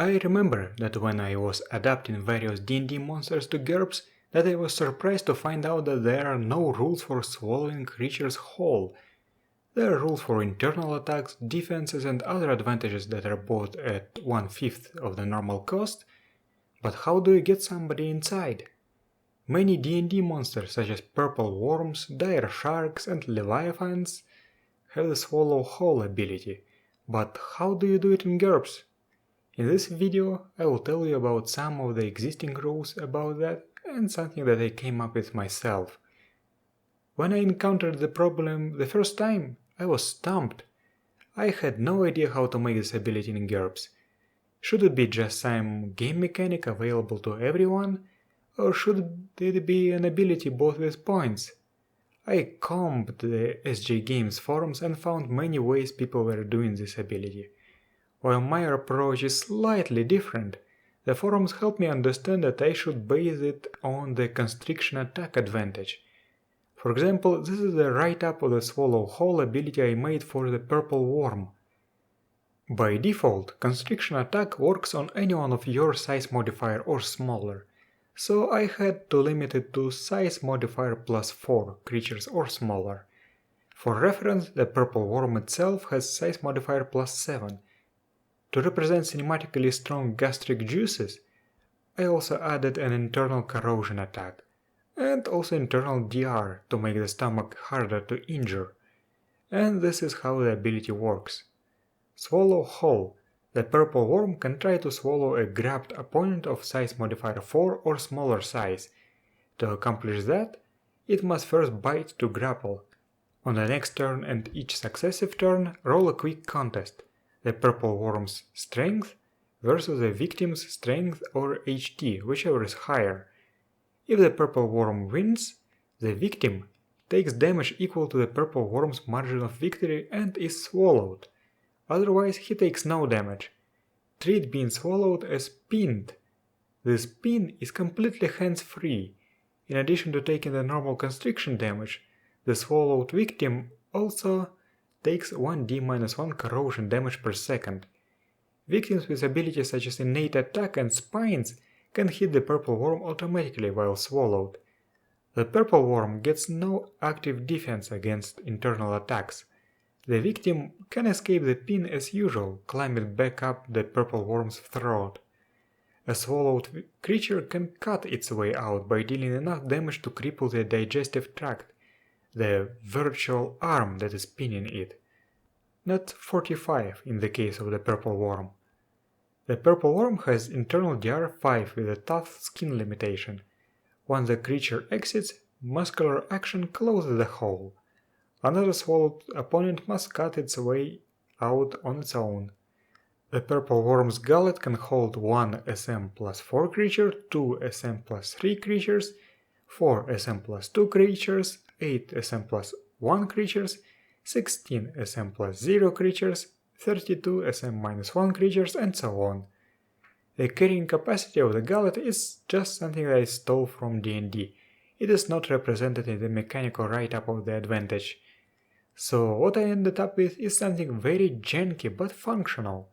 I remember that when I was adapting various D&D monsters to GURPS, that I was surprised to find out that there are no rules for swallowing creatures whole. There are rules for internal attacks, defenses and other advantages that are bought at 1/5 of the normal cost, but how do you get somebody inside? Many D&D monsters such as purple worms, dire sharks and leviathans have the swallow whole ability, but how do you do it in GURPS? In this video I will tell you about some of the existing rules about that and something that I came up with myself. When I encountered the problem the first time, I was stumped. I had no idea how to make this ability in GURPS. Should it be just some game mechanic available to everyone, or should it be an ability bought with points? I combed the SJ Games forums and found many ways people were doing this ability. While my approach is slightly different, the forums helped me understand that I should base it on the constriction attack advantage. For example, this is the write-up of the swallow whole ability I made for the purple worm. By default, constriction attack works on any one of your size modifier or smaller, so I had to limit it to size modifier plus 4 creatures or smaller. For reference, the purple worm itself has size modifier plus 7. To represent cinematically strong gastric juices, I also added an internal corrosion attack, and also internal DR to make the stomach harder to injure. And this is how the ability works. Swallow whole. The purple worm can try to swallow a grabbed opponent of size modifier 4 or smaller size. To accomplish that, it must first bite to grapple. On the next turn and each successive turn, roll a quick contest. The purple worm's strength versus the victim's strength or HT, whichever is higher. If the purple worm wins, the victim takes damage equal to the purple worm's margin of victory and is swallowed. Otherwise, he takes no damage. Treat being swallowed as pinned. This pin is completely hands-free. In addition to taking the normal constriction damage, the swallowed victim also takes 1d-1 corrosion damage per second. Victims with abilities such as innate attack and spines can hit the purple worm automatically while swallowed. The purple worm gets no active defense against internal attacks. The victim can escape the pin as usual, climbing back up the purple worm's throat. A swallowed creature can cut its way out by dealing enough damage to cripple the digestive tract, the virtual arm that is pinning it. Not 45 in the case of the purple worm. The purple worm has internal DR 5 with a tough skin limitation. Once the creature exits, muscular action closes the hole. Another swallowed opponent must cut its way out on its own. The purple worm's gullet can hold 1 SM plus 4 creature, 2 SM plus 3 creatures, 4 SM plus 2 creatures, 8 SM plus 1 creatures, 16 SM plus 0 creatures, 32 SM minus 1 creatures, and so on. The carrying capacity of the gullet is just something that I stole from D&D. It is not represented in the mechanical write-up of the advantage. So what I ended up with is something very janky but functional.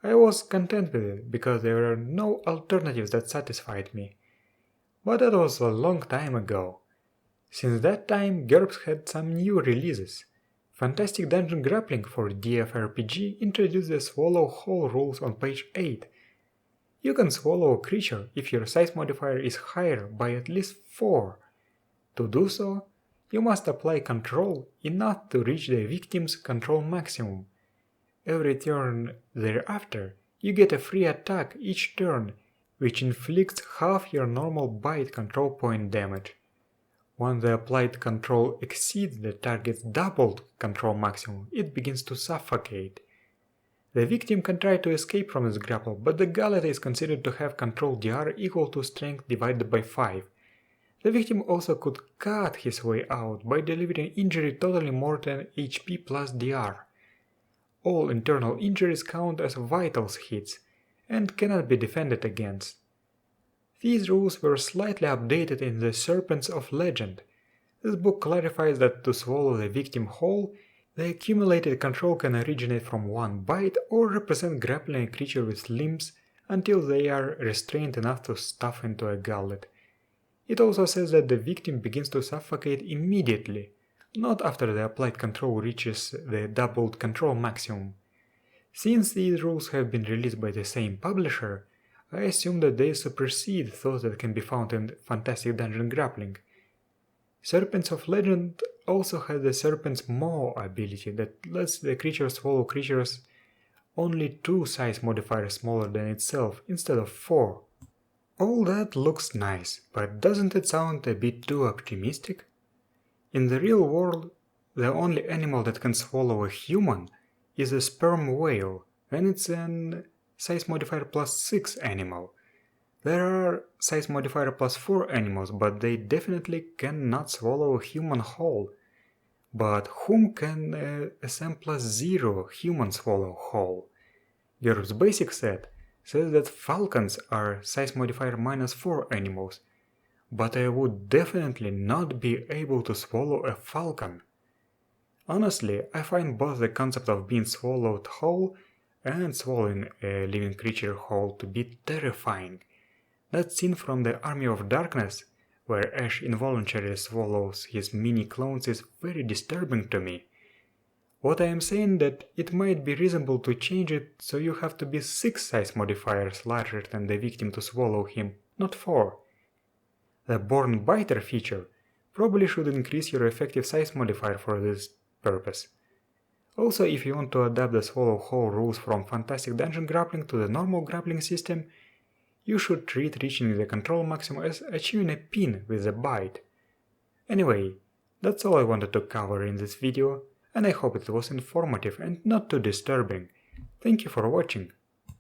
I was content with it because there were no alternatives that satisfied me. But that was a long time ago. Since that time, GURPS had some new releases. Fantastic Dungeon Grappling for DFRPG introduced the swallow whole rules on page 8. You can swallow a creature if your size modifier is higher by at least 4. To do so, you must apply control enough to reach the victim's control maximum. Every turn thereafter, you get a free attack each turn, which inflicts half your normal bite control point damage. Once the applied control exceeds the target's doubled control maximum, it begins to suffocate. The victim can try to escape from its grapple, but the gullet is considered to have control DR equal to strength divided by 5. The victim also could cut his way out by delivering injury totaling more than HP plus DR. All internal injuries count as vitals hits and cannot be defended against. These rules were slightly updated in The Serpents of Legend. This book clarifies that to swallow the victim whole, the accumulated control can originate from one bite or represent grappling a creature with limbs until they are restrained enough to stuff into a gullet. It also says that the victim begins to suffocate immediately, not after the applied control reaches the doubled control maximum. Since these rules have been released by the same publisher, I assume that they supersede those that can be found in Fantastic Dungeon Grappling. Serpents of Legend also has the Serpent's Maw ability that lets the creature swallow creatures only 2 size modifiers smaller than itself instead of 4. All that looks nice, but doesn't it sound a bit too optimistic? In the real world, the only animal that can swallow a human is a sperm whale, and it's an size modifier plus 6 animal. There are size modifier plus 4 animals, but they definitely cannot swallow a human whole. But whom can a SM plus 0 human swallow whole? GURPS basic set says that falcons are size modifier minus 4 animals, but I would definitely not be able to swallow a falcon. Honestly, I find both the concept of being swallowed whole and swallowing a living creature whole to be terrifying. That scene from the Army of Darkness, where Ash involuntarily swallows his mini clones, is very disturbing to me. What I am saying that it might be reasonable to change it so you have to be 6 size modifiers larger than the victim to swallow him, not 4. The Born Biter feature probably should increase your effective size modifier for this purpose. Also, if you want to adapt the swallow whole rules from Fantastic Dungeon Grappling to the normal grappling system, you should treat reaching the control maximum as achieving a pin with a bite. Anyway, that's all I wanted to cover in this video, and I hope it was informative and not too disturbing. Thank you for watching.